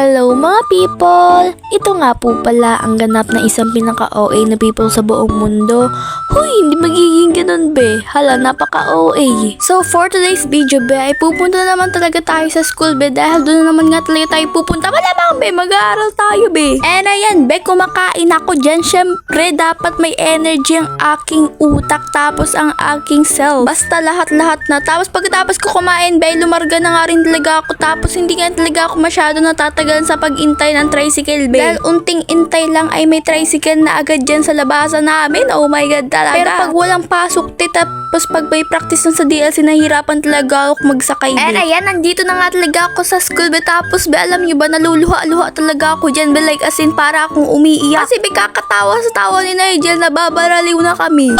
Hello mga people! Ito nga po pala ang ganap na isang pinaka-OA na people sa buong mundo. Huy, hindi magiging ganun be. Hala, napaka-OA. So for today's video be, ay pupunta naman talaga tayo sa school be dahil doon na naman nga talaga tayo pupunta. Malamang be, mag-aaral tayo be. And ayan be, kumakain ako dyan. Syempre, dapat may energy ang aking utak tapos ang aking self. Basta lahat-lahat na. Tapos pagkatapos ko kumain be, lumarga na nga rin talaga ako. Tapos hindi nga talaga ako masyado natatagal sa pag-intay ng tricycle be. Dahil unting intay lang ay may tricycle na agad dyan sa labasan namin. Oh my god talaga. Pero pag walang pasok tapos pag may practice na sa DLC nahihirapan talaga ako magsakay be. And ayan, nandito na nga talaga ako sa school be. Tapos be, alam nyo ba, naluluha-luha talaga ako dyan be. Like as in para akong umiiyak. Kasi be, kakatawa sa tawa ni Nigel, nababaraliw na kami.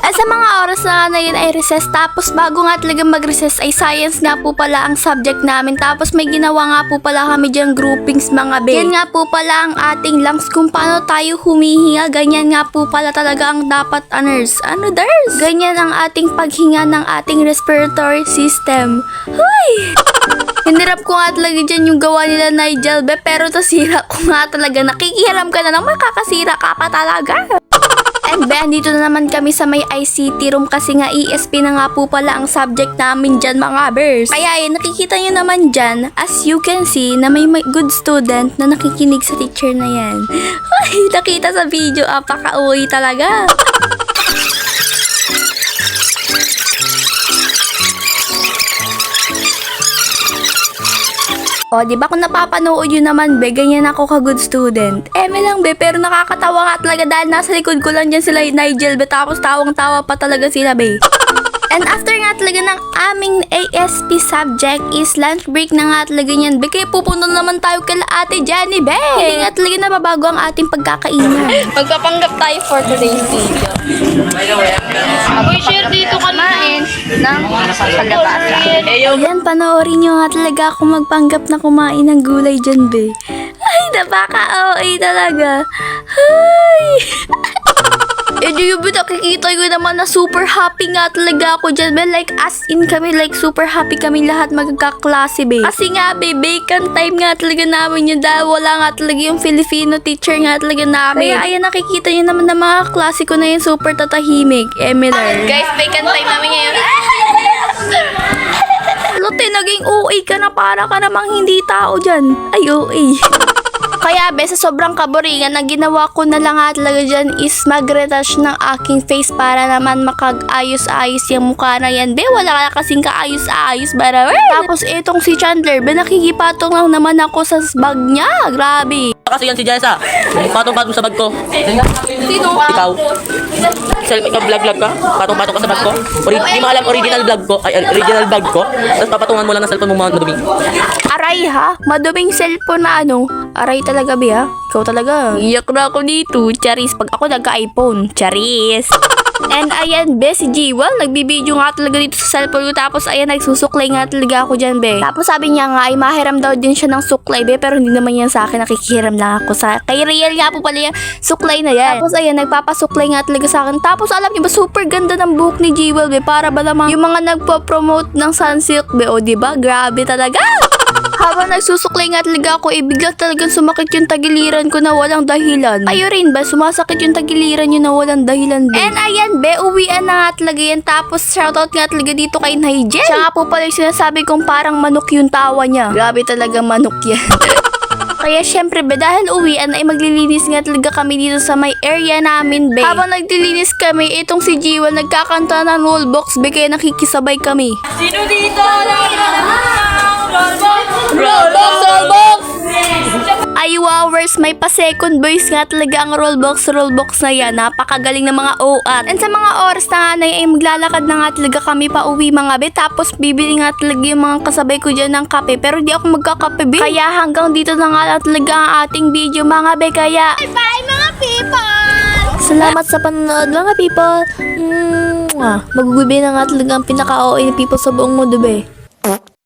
At sa mga oras na yun ay recess, tapos bago nga talaga mag-recess ay science nga po pala ang subject namin. Tapos may ginawa nga po pala kami dyan groupings mga be. Yan nga po pala ang ating lungs kung paano tayo humihinga. Ganyan nga po pala talaga ang dapat nurse. Ano nurse? Ganyan ang ating paghinga ng ating respiratory system. Huy! Hinirap ko nga talaga dyan yung gawa nila Nigel be, pero tasira ko nga talaga. Nakikihiram ka na nang makakasira ka pa talaga. And be, andito na naman kami sa may ICT room kasi nga ESP na nga po pala ang subject namin dyan mga bers. Kaya yun, nakikita nyo naman dyan, as you can see, na may good student na nakikinig sa teacher na yan. Ay, nakita sa video, apaka-uwi talaga. O, di ba kung napapanood yun naman, be, ganyan ako ka-good student. Eme lang, be, pero nakakatawa nga talaga dahil nasa likod ko lang dyan sila Nigel, be, tapos tawang-tawa pa talaga sila, be. And after nga talaga ng aming ASP subject is lunch break na nga talaga yan, be, kaya pupunta naman tayo kala Ate Jenny, be. Hindi nga talaga nababago ang ating pagkakainan. Magpapanggap tayo for today's video. Ako'y share dito kanain ng palabasa. Ayan, panoorin nyo nga talaga ako magpanggap na kumain ng gulay dyan, be. Ay, napaka-OA talaga. Ay! Eh, yung nakikita ko naman na super happy nga talaga ako dyan, be. Like, as in kami, like, super happy kami lahat magkaklase, be. Kasi nga, be, vacant time nga talaga namin yun dahil wala nga talaga yung Filipino teacher nga talaga namin. Kaya, ayan, nakikita nyo naman na mga klase ko na yun super tatahimik. Emiler. Guys, vacant time namin ngayon. Lote, naging OA ka na, para ka namang hindi tao dyan. Ay, OA. Kaya be, sa sobrang kaboringan na ginawa ko na lang nga talaga dyan is mag-retouch ng aking face para naman makag-ayos-ayos yung mukha na yan. Be, wala ka kasing kaayos-ayos, bara. Tapos itong si Chandler, be, nakikipatong lang naman ako sa bag niya. Grabe. Kasi yan si Jessa. Patong-patong sa bag ko. Sino? Ikaw. Ikaw vlog ka? Patong-patong ka sa bag ko? Hindi mo alam original vlog ko. Ay, original bag ko. Tapos papatungan mo lang ng cellphone mo madumi. Aray ha? Maduming cellphone na ano? Aray talaga be ha? Ikaw talaga. Iyak na ako dito. Charis. Pag ako nagka-iPhone. Charis. And ayan be, si Jewel, nagbibideo nga talaga dito sa cellphone ko. Tapos ayan, nagsusuklay nga talaga ako dyan be. Tapos sabi niya nga ay mahiram daw din siya ng suklay be. Pero hindi naman yan sa akin, nakikihiram lang ako sa kay Riel nga po pala yung suklay na yan. Tapos ayan, nagpapasuklay nga talaga sa akin. Tapos alam niyo ba, super ganda ng buhok ni Jewel be. Para ba namang yung mga nagpo-promote ng Sunsilk be. O diba, grabe talaga. Habang nagsusuklay nga talaga ako, bigla talagang sumakit yung tagiliran ko na walang dahilan. Kayo rin ba? Sumasakit yung tagiliran nyo na walang dahilan ba? And ayan be, uwian na nga talaga yan. Tapos shoutout nga talaga dito kay Nigel. Siya nga po pala yung sinasabi kong parang manok yung tawa niya. Grabe talaga manok yan. Kaya syempre be, dahil uwian ay maglilinis nga talaga kami dito sa may area namin be. Habang naglilinis kami, itong si Jewel nagkakanta ng rollbox be, kaya nakikisabay kami. Sino dito? Rollbox! Ay wowers, may pa-second voice nga talaga ang rollbox na yan. Napakagaling ng mga OAT. And sa mga oras na nga ay maglalakad na nga talaga kami pa uwi mga be. Tapos bibili nga talaga yung mga kasabay ko dyan ng kape. Pero di ako magkakape be. Kaya hanggang dito na nga talaga ang ating video mga be. Kaya bye mga people! Salamat sa panonood mga people. Magugubi na nga talaga ang pinaka-OA na people sa buong mundo be.